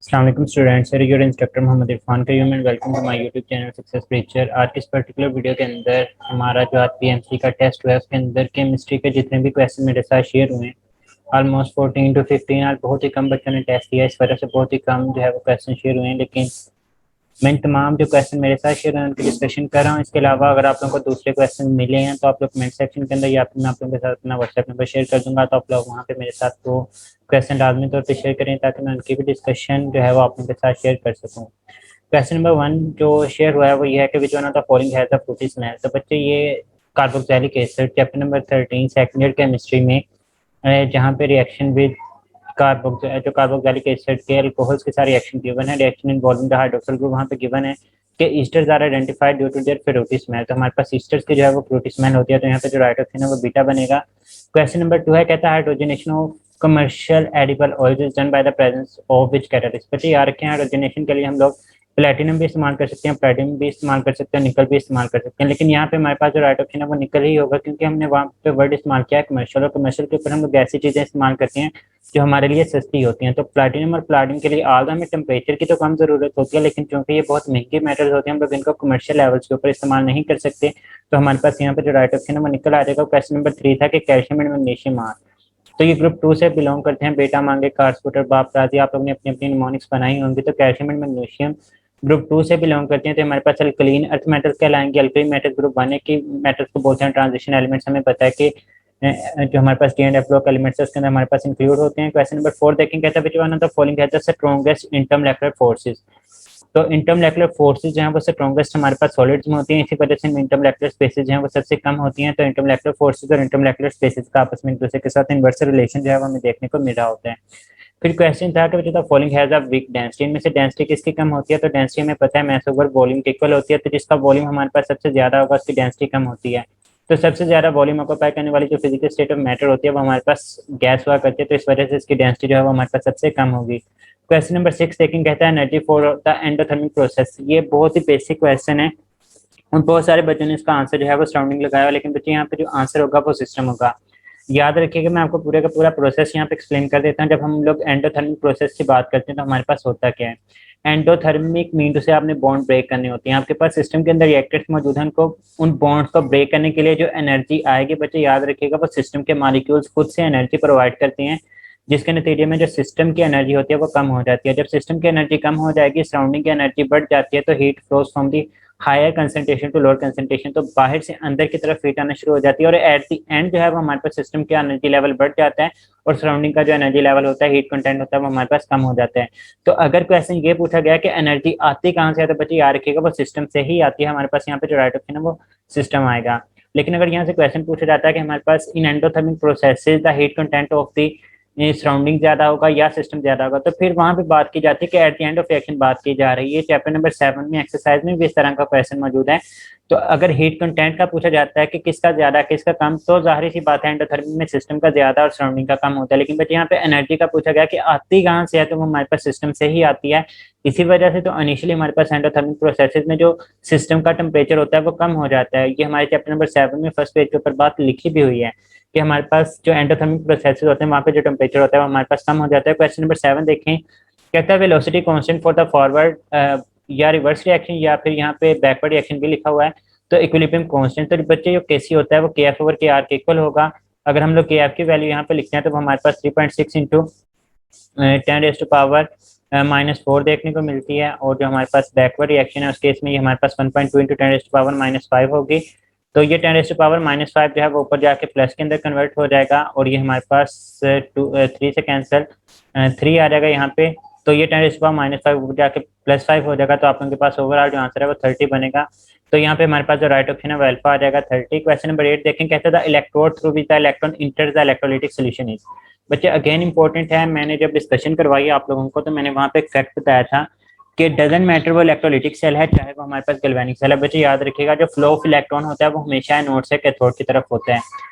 अस्सलाम वालेकुम students, your instructor Mohammad Irfan Karim and welcome to my YouTube channel success preacher. आज के इस पर्टिकुलर वीडियो के अंदर हमारा जो आज पीएमसी का टेस्ट हुआ है उसके अंदर केमिस्ट्री के जितने भी क्वेश्चन मेरे साथ शेयर हुए हैं ऑलमोस्ट 14 to 15। आज बहुत ही कम बच्चों ने टेस्ट दिया, इस वजह से बहुत ही कम जो है वो क्वेश्चन शेयर हुए हैं, लेकिन मैं इन तमाम जो क्वेश्चन मेरे साथ शेयर हैं उनकी डिस्कशन कर रहा हूँ। इसके अलावा अगर आप लोगों को दूसरे क्वेश्चन मिले हैं तो आप लोग कमेंट सेक्शन के अंदर या फिर मैं आप लोगों के साथ अपना व्हाट्सएप नंबर शेयर कर दूंगा, तो आप लोग वहाँ पे मेरे साथ वो क्वेश्चन लाजमी तौर पर शेयर करें ताकि मैं उनकी भी डिस्कशन जो है वो आप लोगों के साथ शेयर कर सकूँ। क्वेश्चन नंबर 1 जो शेयर हुआ है वो ये है कि which one of the following has the fruity smell. तो बच्चे ये carboxylic acid chapter number 13 second year chemistry में जहाँ पे रिएक्शन विद कार्बोक्सिलिक एसिड के अल्कोहल्स के साथ रिएक्शन गिवन है, reaction involving the hydroxyl group वहाँ पे गिवन है कि esters are identified due to their fruity smell. तो हमारे पास ईस्टर्स की जो है वो फ्रूटी स्मेल होती है, तो यहाँ पे जो राइट ऑप्शन है वो बीटा बनेगा। क्वेश्चन नंबर 2 है, कहता है hydrogenation of commercial edible oil is done by the presence of which catalyst. बच्चे याद रखें हाइड्रोजनेशन के लिए हम लोग प्लेटिनम भी इस्तेमाल कर सकते हैं, प्लेटिनम भी इस्तेमाल कर सकते हैं, निकल भी इस्तेमाल कर सकते हैं, लेकिन यहाँ पे हमारे पास जो राइट ऑप्शन है वो निकल ही होगा क्योंकि हमने वहाँ पे वर्ड इस्तेमाल किया है कमर्शियल, और कमर्शियल के ऊपर हम लोग ऐसी चीज़ें इस्तेमाल करते हैं जो हमारे लिए सस्ती होती हैं। तो प्लैटिनम और प्लैटिनम के लिए आल हमें टेम्परेचर की तो कम ज़रूरत होती है, लेकिन चूंकि ये बहुत महंगे मेटल्स होते हैं हम लोग इनको कमर्शियल लेवल्स के ऊपर इस्तेमाल नहीं कर सकते, तो हमारे पास यहाँ पे जो राइट ऑप्शन है वो निकल आ जाएगा। क्वेश्चन नंबर 3 था कि कैल्शियम एंड मैग्नीशियम आर, तो ये ग्रुप 2 से बिलोंग करते हैं। बेटा मांगे कार स्कूटर बाप राजी, आप लोगों ने अपनी अपनी निमोनिक्स बनाई होंगी, तो कैल्शियम एंड मैग्नीशियम ग्रुप 2 से बिलोंग करते हैं। तो हमारे पास अल्कलीन अर्थ मेटल्स कहलाएंगे। अल्कलीन मेटल्स ग्रुप 1 की मेटल्स को बोलते हैं ट्रांजिशन एलिमेंट्स। हमें पता है कि जो हमारे पास D and F block elements है उसके अंदर हमारे पास इंक्लूड होते हैं। क्वेश्चन नंबर 4 देखें, कहता है which one of the following has the strongest intermolecular forces. तो इंटरमोलेकुलर फोर्सेस जो है वो स्ट्रॉन्गेस्ट हमारे पास सॉलिड्स में होती हैं, इसी वजह से इंटरमोलेकुलर स्पेसेस जो है वो सबसे कम होती हैं। तो इंटरमोलेकुलर फोर्सेस और इंटरमोलेकुलर स्पेसेस का आपस में एक दूसरे के साथ इनवर्स रिलेशन जो है वो हमें देखने को मिल रहा होता है। फिर क्वेश्चन था कि जो following has a weak density, इनमें से डेंसिटी किसकी कम होती है। तो डेंसिटी हमें पता है मास ओवर वॉल्यूम के इक्वल होती है, तो जिसका वॉल्यूम हमारे पास सबसे ज्यादा होगा उसकी डेंसिटी कम होती है। तो सबसे ज्यादा वॉल्यूम ऑक्यूपाई करने वाली जो फिजिकल स्टेट ऑफ मैटर होती है वो हमारे पास गैस हुआ करती है, तो इस वजह से इसकी डेंसिटी जो है वो हमारे पास सबसे कम होगी। क्वेश्चन नंबर 6 देखें, कहता है energy for the endothermic process. ये बहुत ही बेसिक क्वेश्चन है और बहुत सारे बच्चों ने इसका आंसर जो है वो सराउंडिंग लगाया, लेकिन बच्चे यहाँ पे जो आंसर होगा वो सिस्टम होगा। याद रखिएगा मैं आपको पूरे का पूरा प्रोसेस यहाँ पे एक्सप्लेन कर देता हूँ। जब हम लोग एंडोथर्मिक प्रोसेस की बात करते हैं तो हमारे पास होता क्या है। एंडोथर्मिक मीन टू से आपने बॉन्ड ब्रेक करने होती है, आपके पास सिस्टम के अंदर रिएक्टर्स मौजूद हैं, उनको उन बॉन्ड्स को ब्रेक करने के लिए जो एनर्जी आएगी बच्चे याद रखिएगा वो सिस्टम के मॉलिक्यूल्स खुद से एनर्जी प्रोवाइड करते हैं, जिसके नतीजे में जो सिस्टम की एनर्जी होती है वो कम हो जाती है। जब सिस्टम की एनर्जी कम हो जाएगी, सराउंडिंग की एनर्जी बढ़ जाती है, तो heat flows from the higher concentration to lower concentration, तो बाहर से अंदर की तरफ हीट आना शुरू हो जाती है और एट दी एंड जो है वो हमारे पास सिस्टम का एनर्जी लेवल बढ़ जाता है और सराउंडिंग का जो एनर्जी लेवल होता है, हीट कंटेंट होता है, वो हमारे पास कम हो जाता है। तो अगर क्वेश्चन ये पूछा गया कि एनर्जी आती कहाँ से है, तो बच्चे याद रखिएगा वो सिस्टम से ही आती है। हमारे पास यहाँ पे जो राइट ऑप्शन है वो सिस्टम आएगा। लेकिन अगर यहाँ से क्वेश्चन पूछा जाता है कि हमारे पास in endothermic processes the heat content of the surrounding ज्यादा होगा या सिस्टम ज्यादा होगा, तो फिर वहां पे बात की जाती है कि at the end of reaction बात की जा रही है। चैप्टर नंबर 7 में एक्सरसाइज में भी इस तरह का क्वेश्चन मौजूद है। तो अगर हीट कंटेंट का पूछा जाता है कि किसका ज्यादा किसका कम, तो जाहिर सी बात है एंडोथर्मिक में सिस्टम का ज्यादा और सराउंडिंग का कम होता है। लेकिन बच्चे यहाँ पे एनर्जी का पूछा गया कि आती कहाँ से है, तो वो हमारे पास सिस्टम से ही आती है। इसी वजह से तो इनिशियली हमारे पास एंडोथर्मिक प्रोसेसेस में जो सिस्टम का टेम्परेचर होता है वो कम हो जाता है। ये हमारे चैप्टर नंबर 7 में फर्स्ट पेज के ऊपर बात लिखी भी हुई है कि हमारे पास जो एंडोथर्मिक प्रोसेसेस होते हैं वहाँ पे जो टेम्परेचर होता है वो हमारे पास कम हो जाता है। क्वेश्चन नंबर 7 देखें, कहता है velocity constant for the forward या रिवर्स रिएक्शन या फिर यहाँ पे बैकवर्ड रिएक्शन भी लिखा हुआ है, तो इक्विलिब्रियम कांस्टेंट। तो बच्चे जो केसी होता है वो के एफ ओवर के आर के इक्वल होगा। अगर हम लोग के एफ की वैल्यू यहाँ पे लिखते हैं तो हमारे पास 3.6 इंटू 10 -4 देखने को मिलती है, और जो हमारे पास बैकवर्ड रिएक्शन है उस केस में ये हमारे पास 1.2 इंटू 10 -5 होगी। तो ये 10 -5 जो है वो ऊपर जाके प्लस के अंदर कन्वर्ट हो जाएगा, और ये हमारे पास 3 से कैंसिल 3 आ जाएगा यहाँ पे, तो ये 10 -5 ऊपर जाके +5 हो जाएगा। तो आप लोगों के पास ओवरऑल जो आंसर है वो 30 बनेगा। तो यहाँ पे हमारे पास जो राइट ऑप्शन है वो अल्फा आ जाएगा 30। क्वेश्चन नंबर 8 देखें, कहते हैं electrode through which the electron इंटर्स the electrolytic solution is. बच्चे अगेन इंपॉर्टेंट है, मैंने जब डिस्कशन करवाई आप लोगों को तो मैंने वहाँ पे एक फैक्ट बताया था कि डजंट मैटर वो इलेक्ट्रोलाइटिक सेल है चाहे वो हमारे पास गैल्वेनिक सेल है। बच्चे याद रखिएगा जो फ्लो ऑफ इलेक्ट्रॉन होता है वो हमेशा एनोड से कैथोड की तरफ होता है।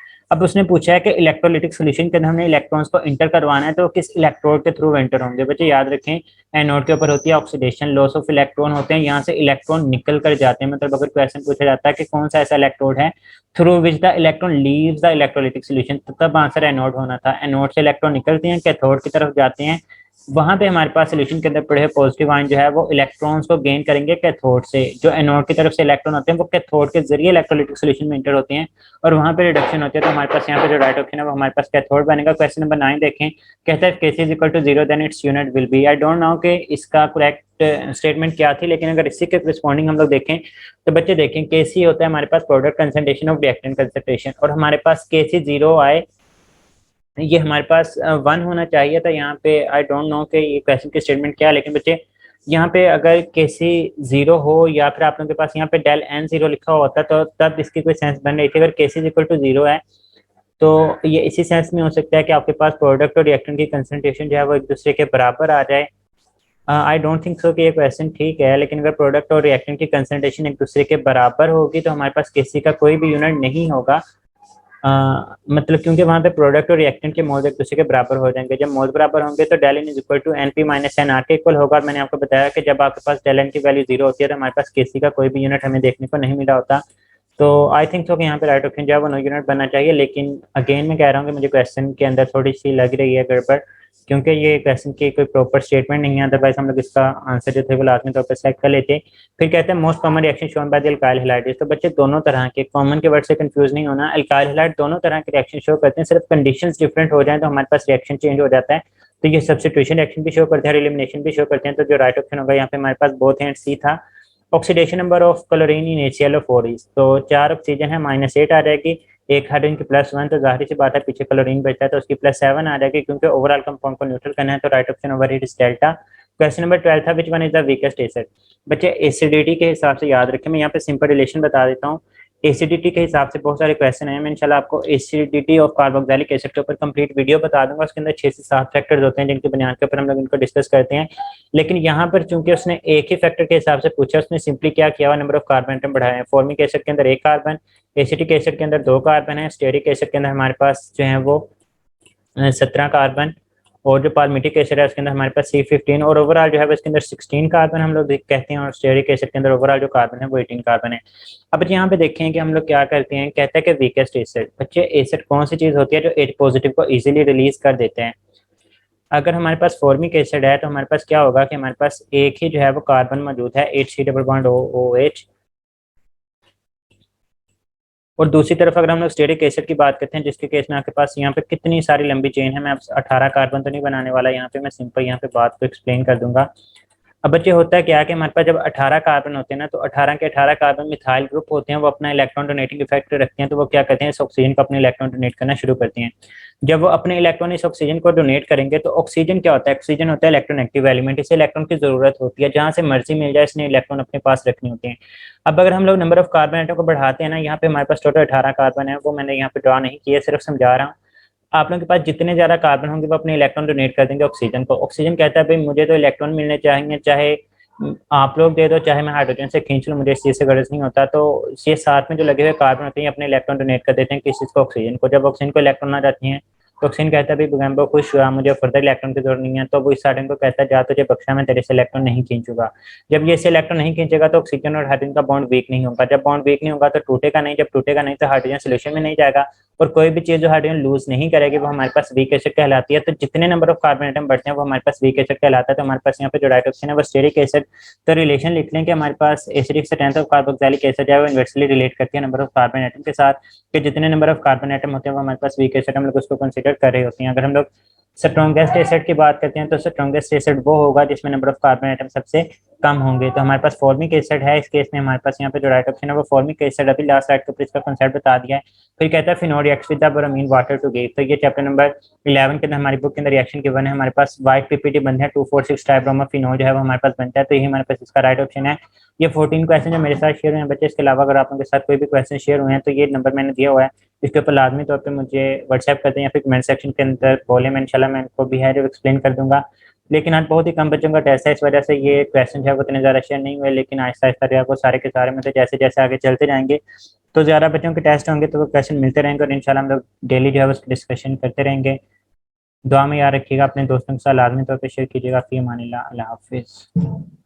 अब उसने पूछा है कि इलेक्ट्रोलाइटिक सॉल्यूशन के अंदर हमने इलेक्ट्रॉन्स को इंटर करवाना है, तो किस इलेक्ट्रोड के थ्रू एंटर होंगे। बच्चे याद रखें एनोड के ऊपर होती है ऑक्सीडेशन, लॉस ऑफ इलेक्ट्रॉन होते हैं, यहाँ से इलेक्ट्रॉन निकल कर जाते हैं। मतलब अगर क्वेश्चन पूछा जाता है कि कौन सा ऐसा इलेक्ट्रोड है through which the electron leaves the electrolytic solution, तो तब आंसर एनोड होना था। एनोड से इलेक्ट्रॉन निकलते हैं कैथोड की तरफ जाते हैं, वहां पे हमारे पास सोल्यूशन के अंदर पड़े हुए पॉजिटिव आयन जो है वो इलेक्ट्रॉन्स को गेन करेंगे कैथोड से। जो एनोड की तरफ से इलेक्ट्रॉन होते हैं वो कैथोड के जरिए इलेक्ट्रोलाइटिक सोल्यूशन में इंटर होते हैं और वहां पे रिडक्शन होती है। तो हमारे पास यहाँ पे जो राइट ऑप्शन है वो हमारे पास कैथोड बनेगा। क्वेश्चन नंबर 9 देखें, कहता है KC is equal to 0 then its unit will be. I don't know कि इसका करेक्ट स्टेटमेंट क्या थी, लेकिन अगर इसी के रिस्पॉन्डिंग हम लोग देखें तो बच्चे देखें केसी होता है हमारे पास product concentration of reactant concentration, और हमारे पास केसी 0 आए, ये हमारे पास 1 होना चाहिए था यहाँ पे। आई डोंट नो कि ये क्वेश्चन की स्टेटमेंट क्या है, लेकिन बच्चे यहाँ पे अगर केसी 0 हो या फिर आप लोगों के पास यहाँ पे डेल एन 0 लिखा होता तो तब इसकी कोई सेंस बन रही थी। अगर केसी इज इक्वल टू 0 है तो ये इसी सेंस में हो सकता है कि आपके पास प्रोडक्ट और रिएक्टेंट की कंसंट्रेशन जो है वो एक दूसरे के बराबर आ जाए। आई डोंट थिंक सो कि ये क्वेश्चन ठीक है, लेकिन अगर प्रोडक्ट और रिएक्टेंट की कंसंट्रेशन एक दूसरे के बराबर होगी तो हमारे पास केसी का कोई भी यूनिट नहीं होगा। मतलब क्योंकि वहाँ पे प्रोडक्ट और रिएक्टेंट के मोल्स एक दूसरे के बराबर हो जाएंगे। जब मोल्स बराबर होंगे तो del N is equal to N P minus N R के इक्वल होगा। और मैंने आपको बताया कि जब आपके पास डेल एन की वैल्यू 0 होती है तो हमारे पास केसी का कोई भी यूनिट हमें देखने को नहीं मिला होता। तो आई थिंक सो कि यहाँ पे राइट ऑप्शन जो है वो नो यूनिट बनना चाहिए। लेकिन अगेन मैं कह रहा हूँ कि मुझे क्वेश्चन के अंदर थोड़ी सी लग रही है गड़बड़, क्योंकि ये क्वेश्चन की कोई प्रॉपर स्टेटमेंट नहीं है। अदरवाइज हम लोग इसका आंसर जो थे वो लाजमी तौर पर सेलेक्ट कर लेते। फिर कहते हैं most common reaction shown by the alkyl halides. तो बच्चे दोनों तरह के, कॉमन के वर्ड से कंफ्यूज नहीं होना, एल्काइल हैलाइड दोनों तरह के रिएक्शन शो करते हैं। सिर्फ कंडीशंस डिफरेंट हो जाए तो हमारे पास रिएक्शन चेंज हो जाता है। तो ये सब्स्टिट्यूशन रिएक्शन भी शो करते हैं और एलिमिनेशन भी शो करते हैं। तो जो राइट ऑप्शन होगा यहाँ पे हमारे पास बोथ एंड सी था। Oxidation number of chlorine in HCl4 is, तो 4 ऑक्सीजन है -8 आ जाएगी, एक हाइड्रोजन की +1, तो जाहिर सी बात है पीछे क्लोरीन बचता है तो उसकी +7 आ जाएगी, क्योंकि ओवरऑल कंपाउंड को न्यूट्रल करना है। तो right option over hit is delta. Question number 12 था, which one is the weakest acid. बच्चे एसिडिटी के हिसाब से याद रखें, मैं यहाँ पे सिंपल रिलेशन बता देता हूँ। एसिडिटी के हिसाब से बहुत सारे क्वेश्चन हैं, मैं इंशाल्लाह आपको एसिडिटी ऑफ कार्बोक्सिलिक एसिड के ऊपर कंप्लीट वीडियो बता दूंगा। उसके अंदर 6 से 7 फैक्टर्स होते हैं जिनकी बुनियाद के ऊपर हम लोग इनको डिस्कस करते हैं। लेकिन यहाँ पर चूंकि उसने एक ही फैक्टर के हिसाब से पूछा, उसने सिंपली क्या किया हुआ, नंबर ऑफ कार्बन एटम बढ़ाए हैं। फॉर्मिक एसिड के अंदर 1 कार्बन, एसिटिक एसिड के अंदर 2 कार्बन है, स्टेरिक एसिड के अंदर हमारे पास जो है वो 17 कार्बन, और जो पालमिटिक एसिड है उसके अंदर हमारे पास C15, और ओवरऑल जो है इसके अंदर 16 कार्बन हम लोग कहते हैं, और स्टेरिक एसिड के अंदर ओवरऑल जो कार्बन है वो 18 कार्बन है। अब यहाँ पे देखें कि हम लोग क्या करते हैं, कहते हैं कि वीकेस्ट एसिड। बच्चे एसिड कौन सी चीज होती है जो H पॉजिटिव को इजीली रिलीज कर देते हैं। अगर हमारे पास फॉर्मिक एसिड है तो हमारे पास क्या होगा कि हमारे पास एक ही जो है वो कार्बन मौजूद है, HC डबल बॉन्ड OH। और दूसरी तरफ अगर हम लोग स्टेरिक एसिड की बात करते हैं, जिसके केस में आपके पास यहाँ पे कितनी सारी लंबी चेन है, मैं 18 कार्बन तो नहीं बनाने वाला यहाँ पे, मैं सिंपल यहाँ पे बात को एक्सप्लेन कर दूंगा। अब बच्चे होता है क्या है कि हमारे पास जब 18 कार्बन होते हैं ना, तो 18 के 18 कार्बन मिथाइल ग्रुप होते हैं, वो अपना इलेक्ट्रॉन डोनेटिंग इफेक्ट रखते हैं। तो वो क्या करते हैं, इस ऑक्सीजन को अपने इलेक्ट्रॉन डोनेट करना शुरू करते हैं। जब वो अपने इलेक्ट्रॉन इस ऑक्सीजन को डोनेट करेंगे तो ऑक्सीजन क्या होता है, ऑक्सीजन होता है इलेक्ट्रॉन एक्टिव एलिमेंट। इसे इलेक्ट्रॉन की जरूरत होती है, जहां से मर्जी मिल जाए इसने इलेक्ट्रॉन अपने पास रखने होते हैं। अब अगर हम लोग नंबर ऑफ कार्बन एटम को बढ़ाते हैं ना, यहाँ पे हमारे पास टोटल 18 कार्बन है, वो मैंने यहाँ पे ड्रॉ नहीं किया, सिर्फ समझा रहा हूँ। आप लोगों के पास जितने ज्यादा कार्बन होंगे वो अपने इलेक्ट्रॉन डोनेट कर देंगे ऑक्सीजन को। ऑक्सीजन कहता है भाई मुझे तो इलेक्ट्रॉन मिलने चाहिए, चाहे आप लोग दे दो चाहे मैं हाइड्रोजन से खींच लूँ, मुझे इस चीज से गर्ज नहीं होता। तो ये साथ में जो लगे हुए कार्बन होते हैं अपने इलेक्ट्रॉन डोनेट कर देते हैं किस चीज को, ऑक्सीजन को। जब ऑक्सीजन को इलेक्ट्रॉन आ जाती है तो ऑक्सीजन कहता है भाई बुगैम्बो खुश हुआ, मुझे फर्दर इलेक्ट्रॉन की जरूरत नहीं है। तो वो इस साइड को कहता है जा तुझे बख्शा, मैं तेरे से इलेक्ट्रॉन नहीं खींचूंगा। जब ये इसे इलेक्ट्रॉन नहीं खींचेगा तो ऑक्सीजन और हाइड्रोजन का बॉन्ड वीक नहीं होगा। जब बॉन्ड वीक नहीं होगा तो टूटेगा नहीं, जब टूटेगा नहीं तो हाइड्रोजन सोल्यूशन में नहीं जाएगा, और कोई भी चीज जो हाइड्रोजन लूज नहीं करेगी वो हमारे पास वीक एसिड कहलाती है। तो जितने नंबर ऑफ कार्बन एटम बढ़ते हैं वो हमारे पास वीक एसिड कहलाता है। तो हमारे पास यहाँ पे जो राइट ऑप्शन है वो स्टेरिक एसिड। तो रिलेशन लिख लें कि हमारे पास acidic strength of carboxylic acid है वो इन्वर्सली रिलेट करती है नंबर ऑफ कार्बन एटम के साथ, कि जितने नंबर ऑफ कार्बन एटम होते हैं वो हमारे पास वीक एसिड हम लोग उसको कंसिडर कर रहे होते हैं। अगर हम लोग स्ट्रॉन्गेस्ट एसिड की बात करते हैं तो स्ट्रॉन्गेस्ट एसिड वो होगा जिसमें नंबर ऑफ कार्बन एटम सबसे कम होंगे। तो हमारे पास फॉर्मिक एसिड है, इस केस में हमारे पास यहाँ पे जो राइट ऑप्शन है वो फॉर्मिक एसिड। अभी लास्ट स्लाइड के ऊपर इसका कंसेप्ट बता दिया है। फिर कहता है phenol reacts with the bromine water to give. तो ये चैप्टर नंबर 11 के अंदर हमारी बुक के अंदर रिएक्शन गिवन है। हमारे पास व्हाइट पीपीटी बनते हैं, 2,4,6 ट्राइब्रोमोफिनोल जो है वो हमारे पास बनता है। तो ये हमारे पास इसका राइट ऑप्शन है। ये 14 क्वेश्चन जो मेरे साथ शेयर हुए हैं बच्चे, इसके अलावा अगर आप लोगों के साथ कोई भी क्वेश्चन शेयर हुए हैं तो ये नंबर मैंने दिया हुआ है, इसके ऊपर लाजमी तौर पे मुझे व्हाट्सएप करते हैं या फिर कमेंट सेक्शन के अंदर बोले, मैं इंशाल्लाह मैं इनको भी है जो एक्सप्लेन कर दूंगा। लेकिन आज बहुत ही कम बच्चों का टेस्ट है, इस वजह से ये क्वेश्चन जो है वो इतने ज़्यादा शेयर नहीं हुए। लेकिन आहिस्ता आहिस्ता जो है वो सारे के सारे मतलब जैसे जैसे आगे चलते जाएंगे तो ज़्यादा बच्चों के टेस्ट होंगे तो वो क्वेश्चन मिलते रहेंगे, और इंशाल्लाह हम लोग डेली जो है उसकी डिस्कशन करते रहेंगे। दुआ में याद रखिएगा, अपने दोस्तों के साथ लाजमी तौर पर शेयर कीजिएगा। फी अमानिल्लाह, अल्लाह हाफिज़।